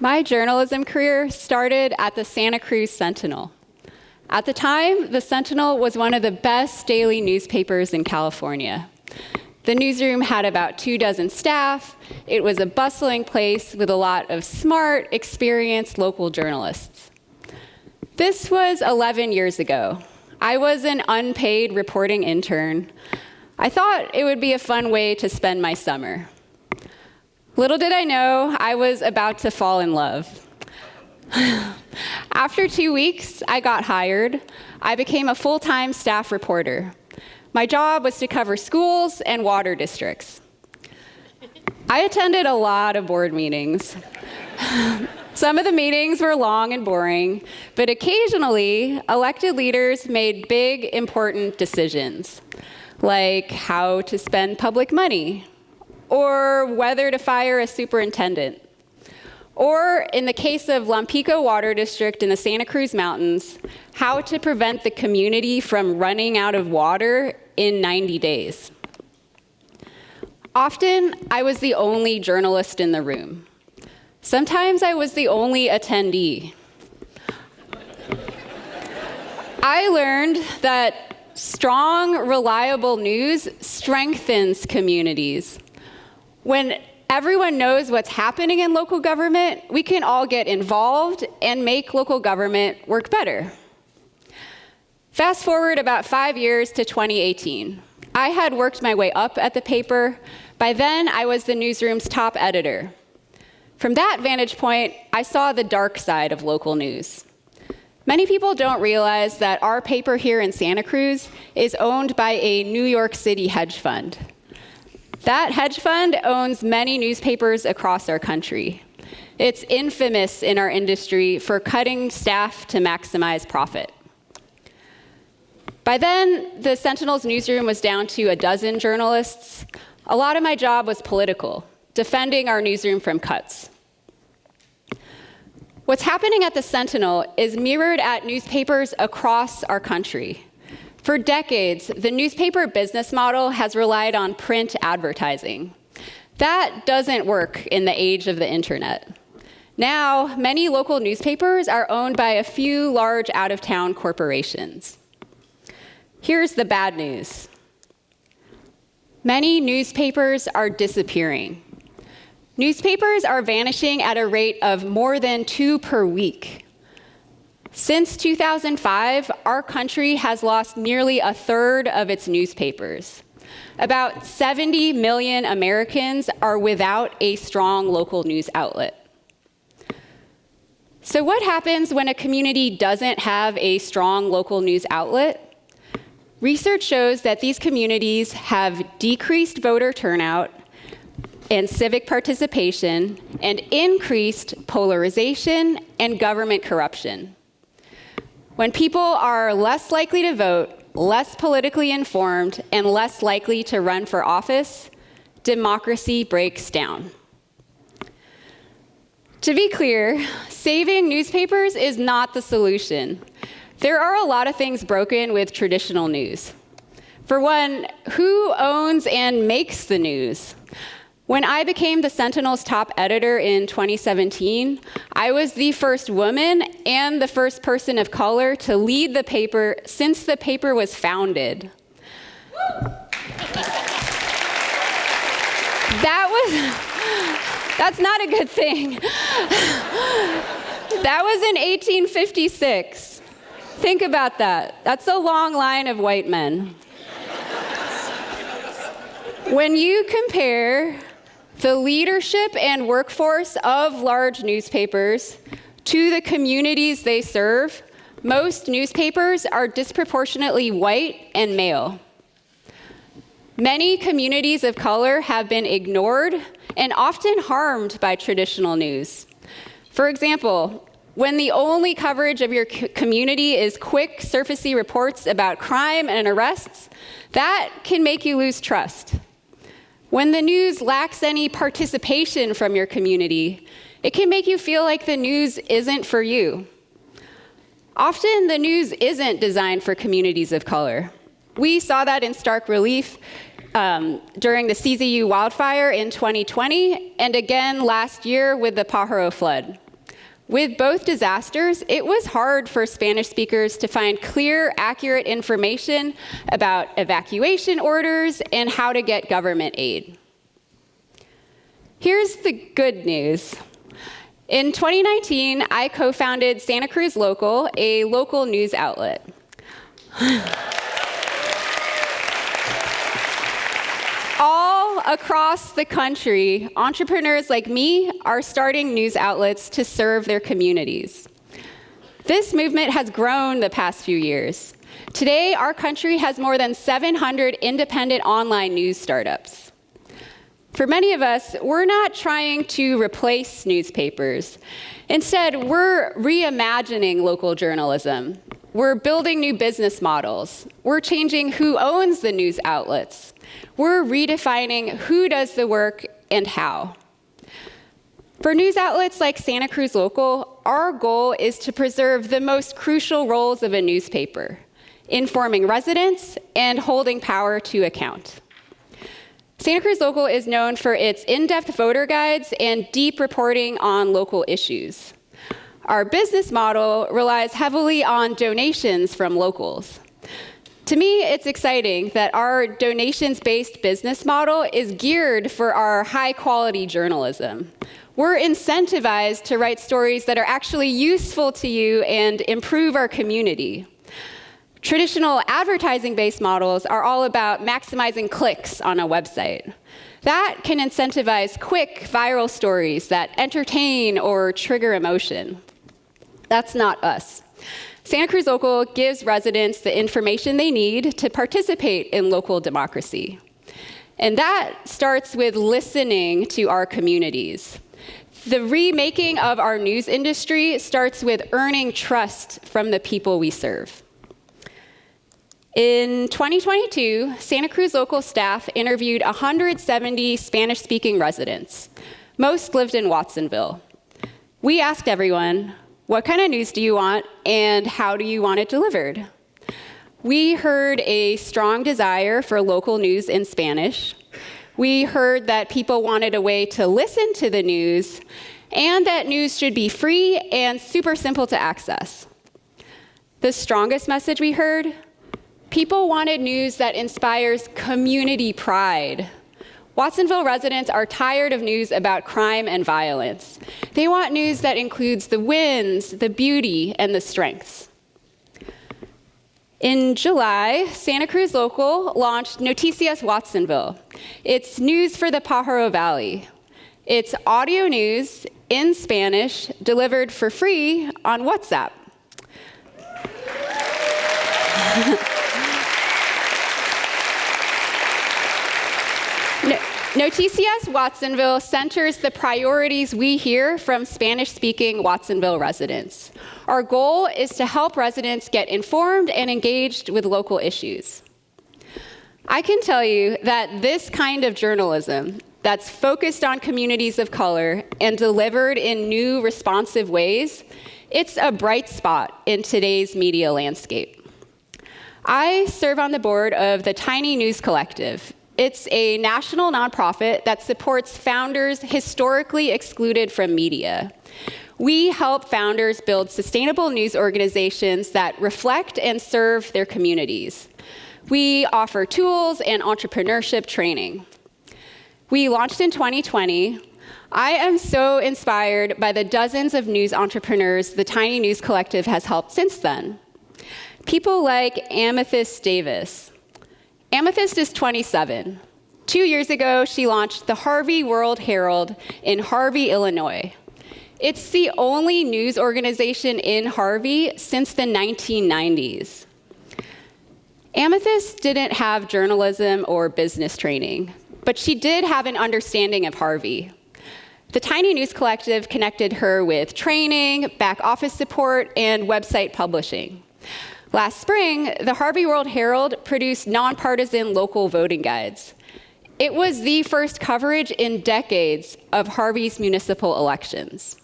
My journalism career started at the Santa Cruz Sentinel. At the time, the Sentinel was one of the best daily newspapers in California. The newsroom had about 24 staff. It was a bustling place with a lot of smart, experienced local journalists. This was 11 years ago. I was an unpaid reporting intern. I thought it would be a fun way to spend my summer. Little did I know, I was about to fall in love. After 2 weeks, I got hired. I became a full-time staff reporter. My job was to cover schools and water districts. I attended a lot of board meetings. Some of the meetings were long and boring, but occasionally, elected leaders made big, important decisions, like how to spend public money, or whether to fire a superintendent. Or, in the case of Lompico Water District in the Santa Cruz Mountains, how to prevent the community from running out of water in 90 days. Often, I was the only journalist in the room. Sometimes I was the only attendee. I learned that strong, reliable news strengthens communities. When everyone knows what's happening in local government, we can all get involved and make local government work better. Fast forward about 5 years to 2018. I had worked my way up at the paper. By then, I was the newsroom's top editor. From that vantage point, I saw the dark side of local news. Many people don't realize that our paper here in Santa Cruz is owned by a New York City hedge fund. That hedge fund owns many newspapers across our country. It's infamous in our industry for cutting staff to maximize profit. By then, the Sentinel's newsroom was down to 12 journalists. A lot of my job was political, defending our newsroom from cuts. What's happening at the Sentinel is mirrored at newspapers across our country. For decades, the newspaper business model has relied on print advertising. That doesn't work in the age of the internet. Now, many local newspapers are owned by a few large out-of-town corporations. Here's the bad news. Many newspapers are disappearing. Newspapers are vanishing at a rate of more than 2 per week. Since 2005, our country has lost nearly a third of its newspapers. About 70 million Americans are without a strong local news outlet. So what happens when a community doesn't have a strong local news outlet? Research shows that these communities have decreased voter turnout and civic participation and increased polarization and government corruption. When people are less likely to vote, less politically informed, and less likely to run for office, democracy breaks down. To be clear, saving newspapers is not the solution. There are a lot of things broken with traditional news. For one, who owns and makes the news? When I became the Sentinel's top editor in 2017, I was the first woman and the first person of color to lead the paper since the paper was founded. That's not a good thing. That was in 1856. Think about that. That's a long line of white men. When you compare the leadership and workforce of large newspapers to the communities they serve, most newspapers are disproportionately white and male. Many communities of color have been ignored and often harmed by traditional news. For example, when the only coverage of your community is quick, surfacey reports about crime and arrests, that can make you lose trust. When the news lacks any participation from your community, it can make you feel like the news isn't for you. Often, the news isn't designed for communities of color. We saw that in stark relief during the CZU wildfire in 2020, and again last year with the Pajaro flood. With both disasters, it was hard for Spanish speakers to find clear, accurate information about evacuation orders and how to get government aid. Here's the good news. In 2019, I co-founded Santa Cruz Local, a local news outlet. All across the country, entrepreneurs like me are starting news outlets to serve their communities. This movement has grown the past few years. Today, our country has more than 700 independent online news startups. For many of us, we're not trying to replace newspapers. Instead, we're reimagining local journalism. We're building new business models. We're changing who owns the news outlets. We're redefining who does the work and how. For news outlets like Santa Cruz Local, our goal is to preserve the most crucial roles of a newspaper, informing residents and holding power to account. Santa Cruz Local is known for its in-depth voter guides and deep reporting on local issues. Our business model relies heavily on donations from locals. To me, it's exciting that our donations-based business model is geared for our high-quality journalism. We're incentivized to write stories that are actually useful to you and improve our community. Traditional advertising-based models are all about maximizing clicks on a website. That can incentivize quick, viral stories that entertain or trigger emotion. That's not us. Santa Cruz Local gives residents the information they need to participate in local democracy. And that starts with listening to our communities. The remaking of our news industry starts with earning trust from the people we serve. In 2022, Santa Cruz Local staff interviewed 170 Spanish-speaking residents. Most lived in Watsonville. We asked everyone, what kind of news do you want, and how do you want it delivered? We heard a strong desire for local news in Spanish. We heard that people wanted a way to listen to the news, and that news should be free and super simple to access. The strongest message we heard, people wanted news that inspires community pride. Watsonville residents are tired of news about crime and violence. They want news that includes the wins, the beauty, and the strengths. In July, Santa Cruz Local launched Noticias Watsonville. It's news for the Pajaro Valley. It's audio news in Spanish delivered for free on WhatsApp. Noticias Watsonville centers the priorities we hear from Spanish-speaking Watsonville residents. Our goal is to help residents get informed and engaged with local issues. I can tell you that this kind of journalism that's focused on communities of color and delivered in new, responsive ways, it's a bright spot in today's media landscape. I serve on the board of the Tiny News Collective. It's a national nonprofit that supports founders historically excluded from media. We help founders build sustainable news organizations that reflect and serve their communities. We offer tools and entrepreneurship training. We launched in 2020. I am so inspired by the dozens of news entrepreneurs the Tiny News Collective has helped since then. People like Amethyst Davis. Amethyst is 27. 2 years ago, she launched the Harvey World Herald in Harvey, Illinois. It's the only news organization in Harvey since the 1990s. Amethyst didn't have journalism or business training, but she did have an understanding of Harvey. The Tiny News Collective connected her with training, back office support, and website publishing. Last spring, the Harvey World Herald produced nonpartisan local voting guides. It was the first coverage in decades of Harvey's municipal elections.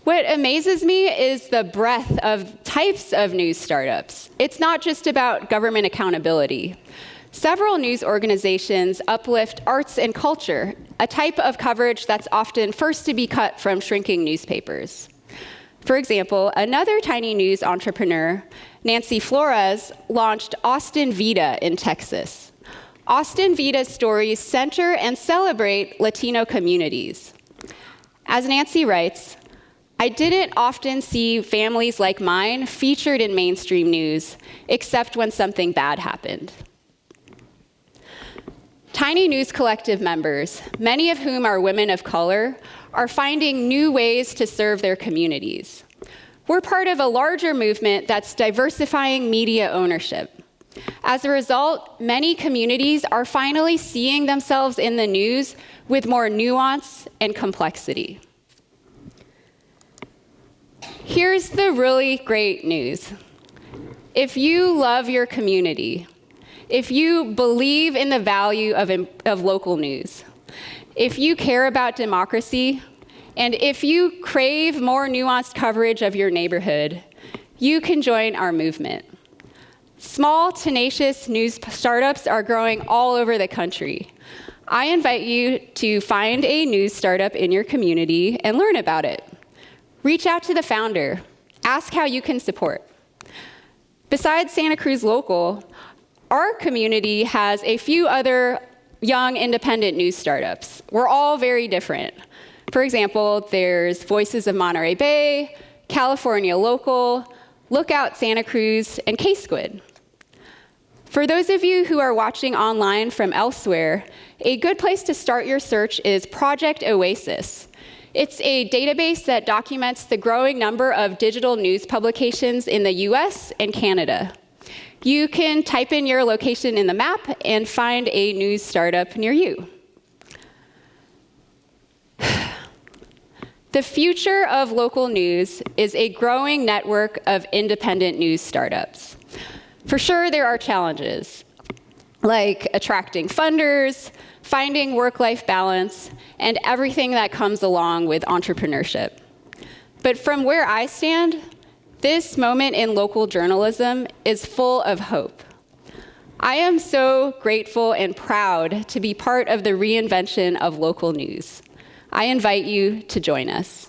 What amazes me is the breadth of types of news startups. It's not just about government accountability. Several news organizations uplift arts and culture, a type of coverage that's often first to be cut from shrinking newspapers. For example, another tiny news entrepreneur, Nancy Flores, launched Austin Vita in Texas. Austin Vita's stories center and celebrate Latino communities. As Nancy writes, I didn't often see families like mine featured in mainstream news, except when something bad happened. Tiny News Collective members, many of whom are women of color, are finding new ways to serve their communities. We're part of a larger movement that's diversifying media ownership. As a result, many communities are finally seeing themselves in the news with more nuance and complexity. Here's the really great news. If you love your community, if you believe in the value of local news, if you care about democracy, and if you crave more nuanced coverage of your neighborhood, you can join our movement. Small, tenacious news startups are growing all over the country. I invite you to find a news startup in your community and learn about it. Reach out to the founder. Ask how you can support. Besides Santa Cruz Local, our community has a few other young independent news startups. We're all very different. For example, there's Voices of Monterey Bay, California Local, Lookout Santa Cruz, and K-Squid. For those of you who are watching online from elsewhere, a good place to start your search is Project Oasis. It's a database that documents the growing number of digital news publications in the US and Canada. You can type in your location in the map and find a news startup near you. The future of local news is a growing network of independent news startups. For sure, there are challenges, like attracting funders, finding work-life balance, and everything that comes along with entrepreneurship. But from where I stand, this moment in local journalism is full of hope. I am so grateful and proud to be part of the reinvention of local news. I invite you to join us.